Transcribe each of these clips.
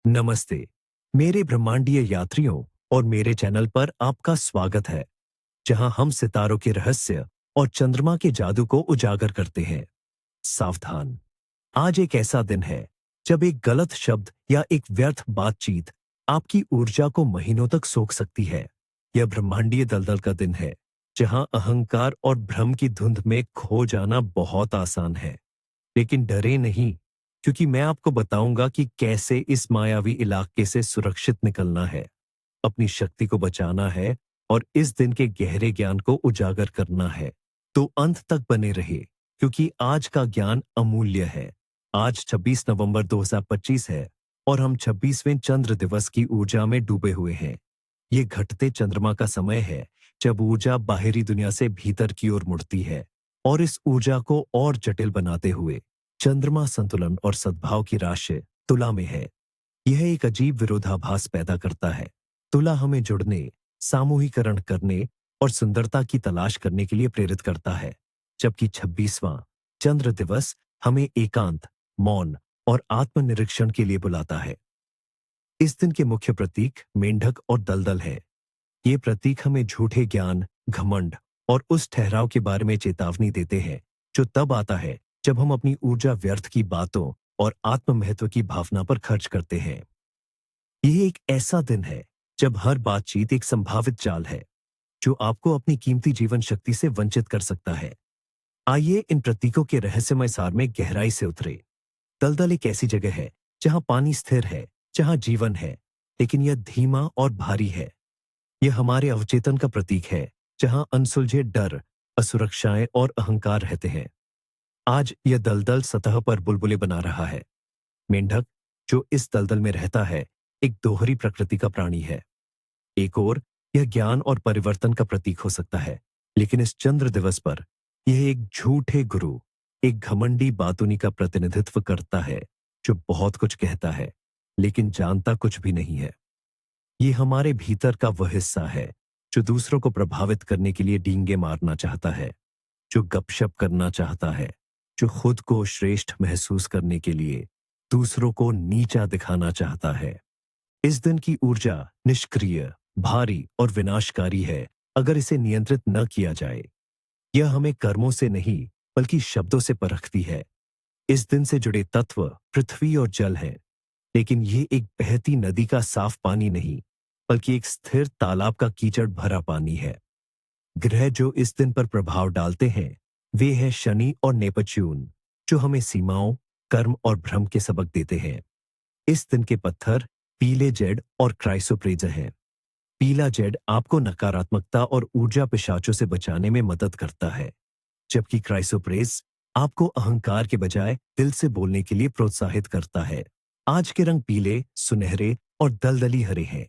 नमस्ते, मेरे ब्रह्मांडीय यात्रियों और मेरे चैनल पर आपका स्वागत है, जहां हम सितारों के रहस्य और चंद्रमा के जादू को उजागर करते हैं। सावधान, आज एक ऐसा दिन है जब एक गलत शब्द या एक व्यर्थ बातचीत आपकी ऊर्जा को महीनों तक सोख सकती है। यह ब्रह्मांडीय दलदल का दिन है, जहां अहंकार और भ्रम की धुंध में खो जाना बहुत आसान है। लेकिन डरे नहीं, क्योंकि मैं आपको बताऊंगा कि कैसे इस मायावी इलाके से सुरक्षित निकलना है, अपनी शक्ति को बचाना है और इस दिन के गहरे ज्ञान को उजागर करना है। तो अंत तक बने रहे, क्योंकि आज का ज्ञान अमूल्य है। आज 26 नवंबर 2025 है और हम 26वें चंद्र दिवस की ऊर्जा में डूबे हुए हैं। ये घटते चंद्रमा का समय है, जब ऊर्जा बाहरी दुनिया से भीतर की ओर मुड़ती है और इस ऊर्जा को और जटिल बनाते हुए चंद्रमा संतुलन और सद्भाव की राशि तुला में है। यह एक अजीब विरोधाभास पैदा करता है। तुला हमें जुड़ने, सामूहिकरण करने और सुंदरता की तलाश करने के लिए प्रेरित करता है, जबकि 26वां चंद्र दिवस हमें एकांत, मौन और आत्मनिरीक्षण के लिए बुलाता है। इस दिन के मुख्य प्रतीक मेंढक और दलदल हैं। ये प्रतीक हमें झूठे ज्ञान, घमंड और उस ठहराव के बारे में चेतावनी देते हैं जो तब आता है जब हम अपनी ऊर्जा व्यर्थ की बातों और आत्म महत्व की भावना पर खर्च करते हैं। यह एक ऐसा दिन है जब हर बातचीत एक संभावित जाल है, जो आपको अपनी कीमती जीवन शक्ति से वंचित कर सकता है। आइए इन प्रतीकों के रहस्यमय सार में गहराई से उतरे। दलदल एक ऐसी जगह है जहां पानी स्थिर है, जहां जीवन है, लेकिन यह धीमा और भारी है। यह हमारे अवचेतन का प्रतीक है, जहां अनसुलझे डर, असुरक्षाएं और अहंकार रहते हैं। आज यह दलदल सतह पर बुलबुले बना रहा है। मेंढक, जो इस दलदल में रहता है, एक दोहरी प्रकृति का प्राणी है। एक ओर यह ज्ञान और परिवर्तन का प्रतीक हो सकता है, लेकिन इस चंद्र दिवस पर यह एक झूठे गुरु, एक घमंडी बातूनी का प्रतिनिधित्व करता है, जो बहुत कुछ कहता है लेकिन जानता कुछ भी नहीं है। ये हमारे भीतर का वह हिस्सा है जो दूसरों को प्रभावित करने के लिए डींगे मारना चाहता है, जो गपशप करना चाहता है, जो खुद को श्रेष्ठ महसूस करने के लिए दूसरों को नीचा दिखाना चाहता है। इस दिन की ऊर्जा निष्क्रिय, भारी और विनाशकारी है अगर इसे नियंत्रित न किया जाए। यह हमें कर्मों से नहीं, बल्कि शब्दों से परखती है। इस दिन से जुड़े तत्व पृथ्वी और जल हैं, लेकिन ये एक बहती नदी का साफ पानी नहीं, बल्कि एक स्थिर तालाब का कीचड़ भरा पानी है। ग्रह जो इस दिन पर प्रभाव डालते हैं, वे हैं शनि और नेपच्यून, जो हमें सीमाओं, कर्म और भ्रम के सबक देते हैं। इस दिन के पत्थर पीले जेड और क्राइसोप्रेज हैं। पीला जेड आपको नकारात्मकता और ऊर्जा पिशाचों से बचाने में मदद करता है, जबकि क्राइसोप्रेस आपको अहंकार के बजाय दिल से बोलने के लिए प्रोत्साहित करता है। आज के रंग पीले, सुनहरे और दलदली हरे हैं।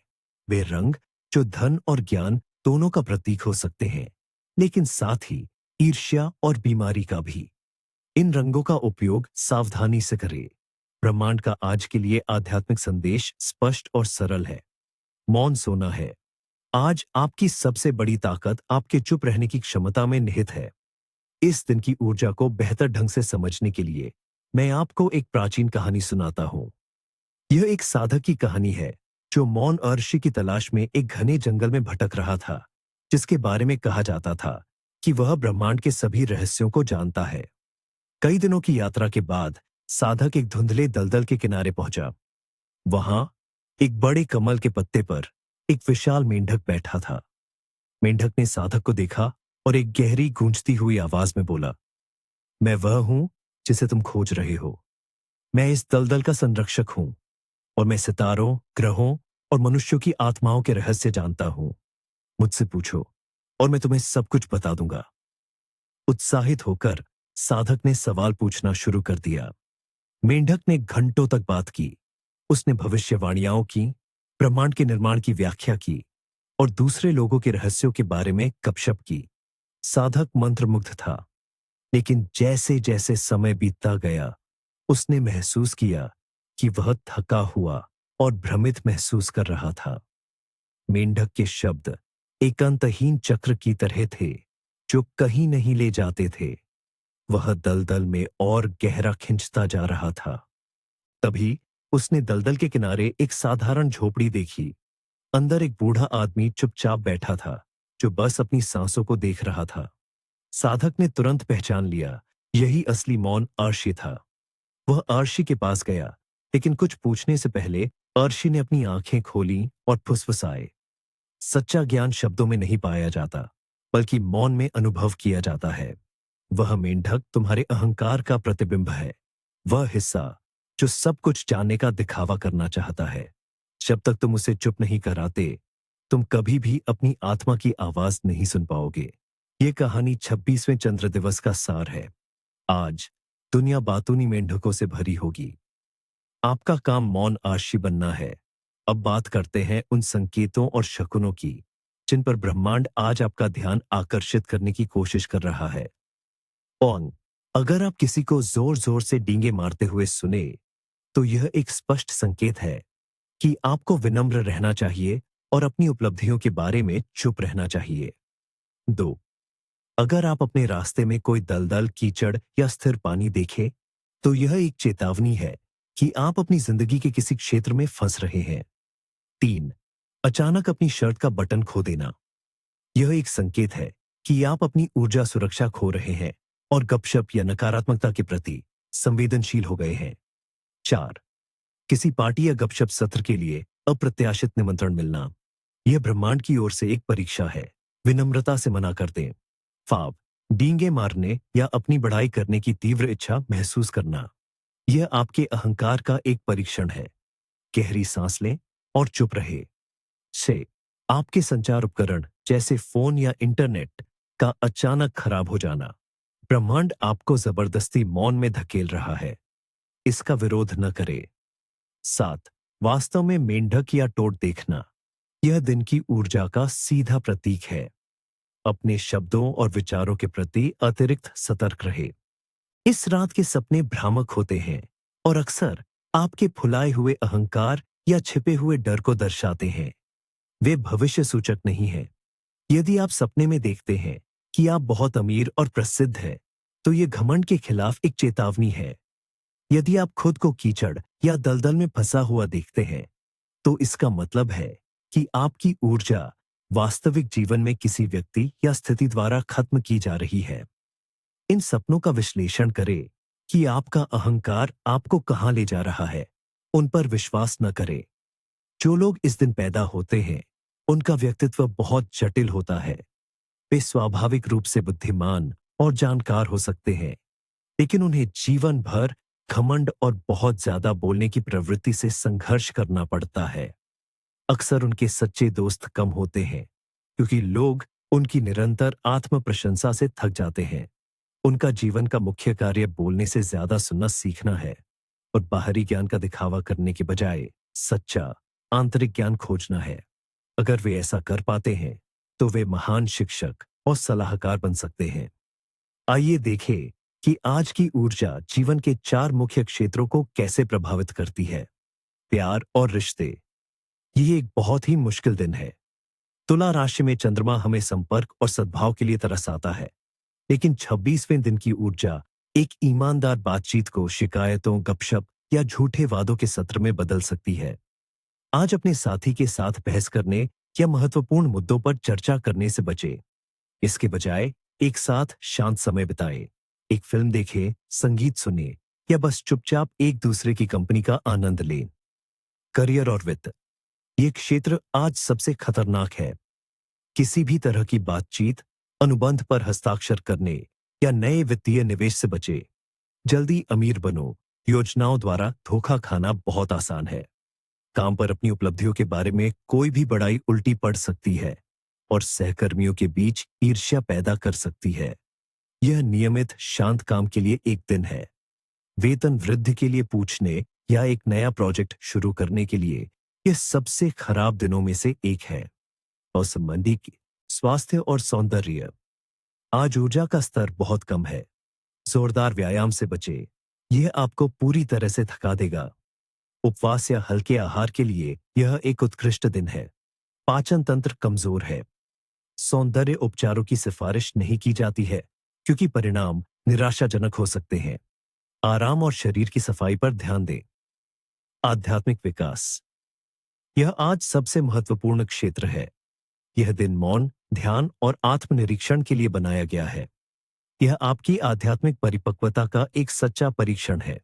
वे रंग जो धन और ज्ञान दोनों का प्रतीक हो सकते हैं, लेकिन साथ ही ईर्ष्या और बीमारी का भी। इन रंगों का उपयोग सावधानी से करें। ब्रह्मांड का आज के लिए आध्यात्मिक संदेश स्पष्ट और सरल है। मौन सोना है। आज आपकी सबसे बड़ी ताकत आपके चुप रहने की क्षमता में निहित है। इस दिन की ऊर्जा को बेहतर ढंग से समझने के लिए मैं आपको एक प्राचीन कहानी सुनाता हूं। यह एक साधक की कहानी है, जो मौन अर्षि की तलाश में एक घने जंगल में भटक रहा था, जिसके बारे में कहा जाता था कि वह ब्रह्मांड के सभी रहस्यों को जानता है। कई दिनों की यात्रा के बाद साधक एक धुंधले दलदल के किनारे पहुंचा। वहां एक बड़े कमल के पत्ते पर एक विशाल मेंढक बैठा था। मेंढक ने साधक को देखा और एक गहरी गूंजती हुई आवाज में बोला, मैं वह हूं जिसे तुम खोज रहे हो। मैं इस दलदल का संरक्षक हूं और मैं सितारों, ग्रहों और मनुष्यों की आत्माओं के रहस्य जानता हूं। मुझसे पूछो और मैं तुम्हें सब कुछ बता दूंगा। उत्साहित होकर साधक ने सवाल पूछना शुरू कर दिया। मेंढक ने घंटों तक बात की। उसने भविष्यवाणियां की, ब्रह्मांड के निर्माण की व्याख्या की और दूसरे लोगों के रहस्यों के बारे में गपशप की। साधक मंत्रमुग्ध था, लेकिन जैसे जैसे समय बीतता गया, उसने महसूस किया कि वह थका हुआ और भ्रमित महसूस कर रहा था। मेंढक के शब्द एक अंतहीन चक्र की तरह थे, जो कहीं नहीं ले जाते थे। वह दलदल में और गहरा खिंचता जा रहा था। तभी उसने दलदल के किनारे एक साधारण झोपड़ी देखी। अंदर एक बूढ़ा आदमी चुपचाप बैठा था, जो बस अपनी सांसों को देख रहा था। साधक ने तुरंत पहचान लिया, यही असली मौन अर्शी था। वह अर्शी के पास गया, लेकिन कुछ पूछने से पहले अर्शी ने अपनी आंखें खोली और फुसफुसाए। सच्चा ज्ञान शब्दों में नहीं पाया जाता, बल्कि मौन में अनुभव किया जाता है। वह मेंढक तुम्हारे अहंकार का प्रतिबिंब है, वह हिस्सा जो सब कुछ जानने का दिखावा करना चाहता है। जब तक तुम उसे चुप नहीं कराते, तुम कभी भी अपनी आत्मा की आवाज नहीं सुन पाओगे। ये कहानी 26वें चंद्र दिवस का सार है। आज दुनिया बातूनी मेंढकों से भरी होगी। आपका काम मौन आशी बनना है। अब बात करते हैं उन संकेतों और शकुनों की, जिन पर ब्रह्मांड आज आपका ध्यान आकर्षित करने की कोशिश कर रहा है। ऑन। अगर आप किसी को जोर जोर से डींगे मारते हुए सुने, तो यह एक स्पष्ट संकेत है कि आपको विनम्र रहना चाहिए और अपनी उपलब्धियों के बारे में चुप रहना चाहिए। 2। अगर आप अपने रास्ते में कोई दलदल, कीचड़ या स्थिर पानी देखें, तो यह एक चेतावनी है कि आप अपनी जिंदगी के किसी क्षेत्र में फंस रहे हैं। 3। अचानक अपनी शर्ट का बटन खो देना, यह एक संकेत है कि आप अपनी ऊर्जा सुरक्षा खो रहे हैं और गपशप या नकारात्मकता के प्रति संवेदनशील हो गए हैं। 4। किसी पार्टी या गपशप सत्र के लिए अप्रत्याशित निमंत्रण मिलना, यह ब्रह्मांड की ओर से एक परीक्षा है। विनम्रता से मना कर दें। 5। डींगे मारने या अपनी बढ़ाई करने की तीव्र इच्छा महसूस करना, यह आपके अहंकार का एक परीक्षण है। गहरी सांस लें और चुप रहे। 6। आपके संचार उपकरण जैसे फोन या इंटरनेट का अचानक खराब हो जाना, ब्रह्मांड आपको जबरदस्ती मौन में धकेल रहा है। इसका विरोध न करें। 7। वास्तव में मेंढक या टोट देखना, यह दिन की ऊर्जा का सीधा प्रतीक है। अपने शब्दों और विचारों के प्रति अतिरिक्त सतर्क रहे। इस रात के सपने भ्रामक होते हैं और अक्सर आपके फुलाए हुए अहंकार या छिपे हुए डर को दर्शाते हैं। वे भविष्य सूचक नहीं हैं। यदि आप सपने में देखते हैं कि आप बहुत अमीर और प्रसिद्ध हैं, तो ये घमंड के खिलाफ एक चेतावनी है। यदि आप खुद को कीचड़ या दलदल में फंसा हुआ देखते हैं, तो इसका मतलब है कि आपकी ऊर्जा वास्तविक जीवन में किसी व्यक्ति या स्थिति द्वारा खत्म की जा रही है। इन सपनों का विश्लेषण करें कि आपका अहंकार आपको कहां ले जा रहा है। उन पर विश्वास न करें। जो लोग इस दिन पैदा होते हैं, उनका व्यक्तित्व बहुत जटिल होता है। वे स्वाभाविक रूप से बुद्धिमान और जानकार हो सकते हैं, लेकिन उन्हें जीवन भर घमंड और बहुत ज्यादा बोलने की प्रवृत्ति से संघर्ष करना पड़ता है। अक्सर उनके सच्चे दोस्त कम होते हैं, क्योंकि लोग उनकी निरंतर आत्म प्रशंसा से थक जाते हैं। उनका जीवन का मुख्य कार्य बोलने से ज्यादा सुनना सीखना है और बाहरी ज्ञान का दिखावा करने के बजाय सच्चा आंतरिक ज्ञान खोजना है। अगर वे ऐसा कर पाते हैं, तो वे महान शिक्षक और सलाहकार बन सकते हैं। आइए देखें कि आज की ऊर्जा जीवन के 4 मुख्य क्षेत्रों को कैसे प्रभावित करती है। प्यार और रिश्ते। ये एक बहुत ही मुश्किल दिन है। तुला राशि में चंद्रमा हमें संपर्क और सद्भाव के लिए तरसाता है, लेकिन 26वें दिन की ऊर्जा एक ईमानदार बातचीत को शिकायतों, गपशप या झूठे वादों के सत्र में बदल सकती है। आज अपने साथी के साथ बहस करने या महत्वपूर्ण मुद्दों पर चर्चा करने से बचें। इसके बजाय एक साथ शांत समय बिताएं, एक फिल्म देखें, संगीत सुने या बस चुपचाप एक दूसरे की कंपनी का आनंद लें। करियर और वित्त। ये क्षेत्र आज सबसे खतरनाक है। किसी भी तरह की बातचीत, अनुबंध पर हस्ताक्षर करने या नए वित्तीय निवेश से बचे। जल्दी अमीर बनो, योजनाओं द्वारा धोखा खाना बहुत आसान है। काम पर अपनी उपलब्धियों के बारे में कोई भी बड़ाई उल्टी पड़ सकती है और सहकर्मियों के बीच ईर्ष्या पैदा कर सकती है। यह नियमित शांत काम के लिए एक दिन है। वेतन वृद्धि के लिए पूछने या एक नया प्रोजेक्ट शुरू करने के लिए यह सबसे खराब दिनों में से एक है। और संबंधी की स्वास्थ्य और सौंदर्य। आज ऊर्जा का स्तर बहुत कम है। जोरदार व्यायाम से बचे, यह आपको पूरी तरह से थका देगा। उपवास या हल्के आहार के लिए यह एक उत्कृष्ट दिन है। पाचन तंत्र कमजोर है। सौंदर्य उपचारों की सिफारिश नहीं की जाती है, क्योंकि परिणाम निराशाजनक हो सकते हैं। आराम और शरीर की सफाई पर ध्यान दें। आध्यात्मिक विकास। यह आज सबसे महत्वपूर्ण क्षेत्र है। यह दिन मौन, ध्यान और आत्मनिरीक्षण के लिए बनाया गया है। यह आपकी आध्यात्मिक परिपक्वता का एक सच्चा परीक्षण है।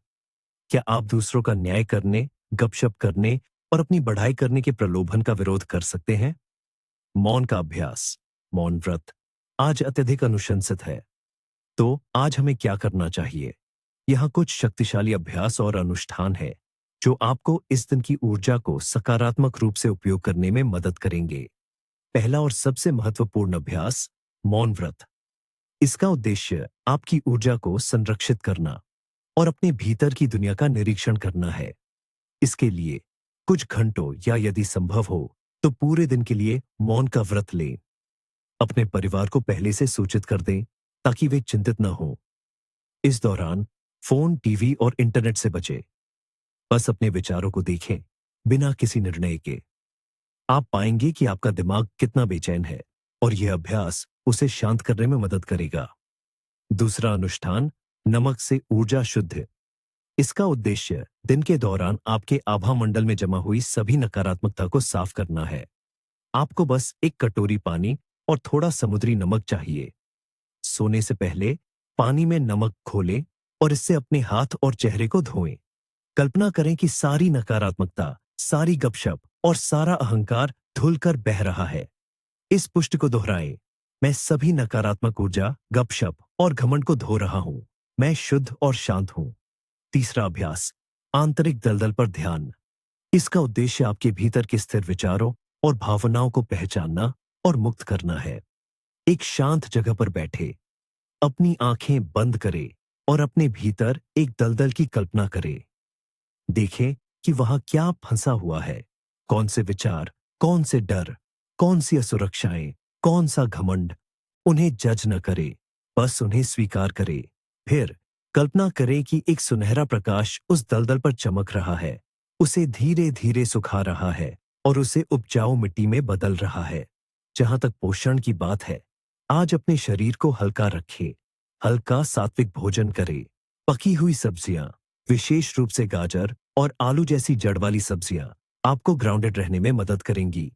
क्या आप दूसरों का न्याय करने, गपशप करने और अपनी बढ़ाई करने के प्रलोभन का विरोध कर सकते हैं? मौन का अभ्यास, मौन व्रत, आज अत्यधिक अनुशंसित है। तो आज हमें क्या करना चाहिए? यहाँ कुछ शक्तिशाली अभ्यास और अनुष्ठान है जो आपको इस दिन की ऊर्जा को सकारात्मक रूप से उपयोग करने में मदद करेंगे। पहला और सबसे महत्वपूर्ण अभ्यास, मौन व्रत। इसका उद्देश्य आपकी ऊर्जा को संरक्षित करना और अपने भीतर की दुनिया का निरीक्षण करना है। इसके लिए कुछ घंटों या यदि संभव हो तो पूरे दिन के लिए मौन का व्रत लें। अपने परिवार को पहले से सूचित कर दें ताकि वे चिंतित न हों। इस दौरान फोन, टीवी और इंटरनेट से बचें। बस अपने विचारों को देखें, बिना किसी निर्णय के। आप पाएंगे कि आपका दिमाग कितना बेचैन है और यह अभ्यास उसे शांत करने में मदद करेगा। दूसरा अनुष्ठान, नमक से ऊर्जा शुद्ध। इसका उद्देश्य दिन के दौरान आपके आभा मंडल में जमा हुई सभी नकारात्मकता को साफ करना है। आपको बस एक कटोरी पानी और थोड़ा समुद्री नमक चाहिए। सोने से पहले पानी में नमक घोलें और इससे अपने हाथ और चेहरे को धोएं। कल्पना करें कि सारी नकारात्मकता, सारी गपशप और सारा अहंकार धुलकर बह रहा है। इस पुष्ट को दोहराएं, मैं सभी नकारात्मक ऊर्जा, गपशप और घमंड को धो रहा हूं। मैं शुद्ध और शांत हूं। तीसरा अभ्यास, आंतरिक दलदल पर ध्यान। इसका उद्देश्य आपके भीतर के स्थिर विचारों और भावनाओं को पहचानना और मुक्त करना है। एक शांत जगह पर बैठे, अपनी आंखें बंद करें और अपने भीतर एक दलदल की कल्पना करें। देखें कि वहां क्या फंसा हुआ है। कौन से विचार, कौन से डर, कौन सी असुरक्षाएं, कौन सा घमंड। उन्हें जज न करें, बस उन्हें स्वीकार करें। फिर कल्पना करें कि एक सुनहरा प्रकाश उस दलदल पर चमक रहा है, उसे धीरे धीरे सुखा रहा है और उसे उपजाऊ मिट्टी में बदल रहा है। जहां तक पोषण की बात है, आज अपने शरीर को हल्का रखें। हल्का सात्विक भोजन करें। पकी हुई सब्जियां, विशेष रूप से गाजर और आलू जैसी जड़ वाली सब्जियां आपको ग्राउंडेड रहने में मदद करेंगी।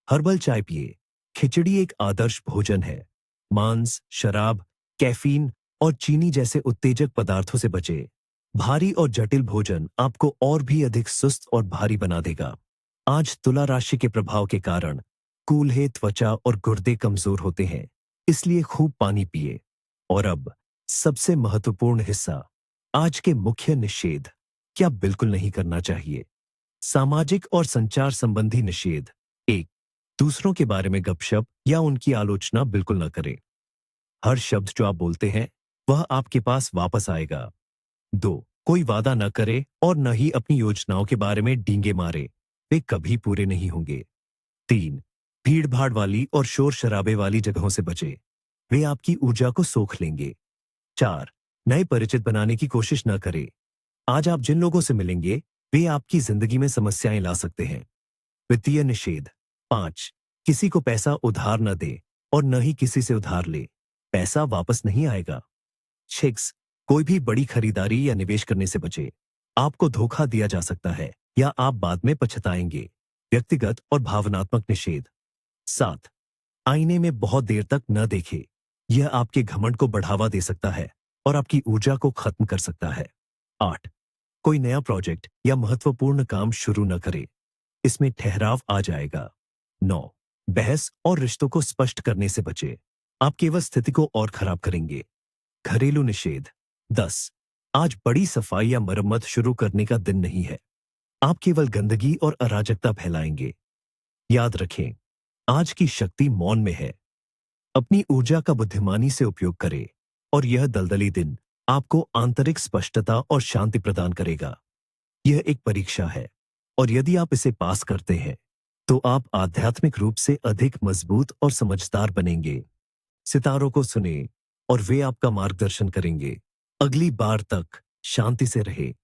हर्बल चाय पिए। खिचड़ी एक आदर्श भोजन है। मांस, शराब, कैफीन और चीनी जैसे उत्तेजक पदार्थों से बचे। भारी और जटिल भोजन आपको और भी अधिक सुस्त और भारी बना देगा। आज तुला राशि के प्रभाव के कारण कूल्हे, त्वचा और गुर्दे कमजोर होते हैं, इसलिए खूब पानी पिए। और अब सबसे महत्वपूर्ण हिस्सा, आज के मुख्य निषेध। क्या बिल्कुल नहीं करना चाहिए? सामाजिक और संचार संबंधी निषेध। 1, दूसरों के बारे में गपशप या उनकी आलोचना बिल्कुल न करें। हर शब्द जो आप बोलते हैं वह आपके पास वापस आएगा। 2, कोई वादा न करे और न ही अपनी योजनाओं के बारे में डींगे मारे, वे कभी पूरे नहीं होंगे। 3, भीड़ भाड़ वाली और शोर शराबे वाली जगहों से बचे, वे आपकी ऊर्जा को सोख लेंगे। 4, नए परिचित बनाने की कोशिश न करें। आज आप जिन लोगों से मिलेंगे वे आपकी जिंदगी में समस्याएं ला सकते हैं। वित्तीय निषेध। 5, किसी को पैसा उधार न दे और न ही किसी से उधार ले, पैसा वापस नहीं आएगा। 6, कोई भी बड़ी खरीदारी या निवेश करने से बचे, आपको धोखा दिया जा सकता है या आप बाद में पछताएंगे। व्यक्तिगत और भावनात्मक निषेध। 7, आईने में बहुत देर तक न देखे, यह आपके घमंड को बढ़ावा दे सकता है और आपकी ऊर्जा को खत्म कर सकता है। 8, कोई नया प्रोजेक्ट या महत्वपूर्ण काम शुरू न करे, इसमें ठहराव आ जाएगा। 9, बहस और रिश्तों को स्पष्ट करने से बचे, आप केवल स्थिति को और खराब करेंगे। घरेलू निषेध। 10, आज बड़ी सफाई या मरम्मत शुरू करने का दिन नहीं है, आप केवल गंदगी और अराजकता फैलाएंगे। याद रखें, आज की शक्ति मौन में है। अपनी ऊर्जा का बुद्धिमानी से उपयोग करें और यह दलदली दिन आपको आंतरिक स्पष्टता और शांति प्रदान करेगा। यह एक परीक्षा है और यदि आप इसे पास करते हैं तो आप आध्यात्मिक रूप से अधिक मजबूत और समझदार बनेंगे। सितारों को सुने और वे आपका मार्गदर्शन करेंगे। अगली बार तक शांति से रहे।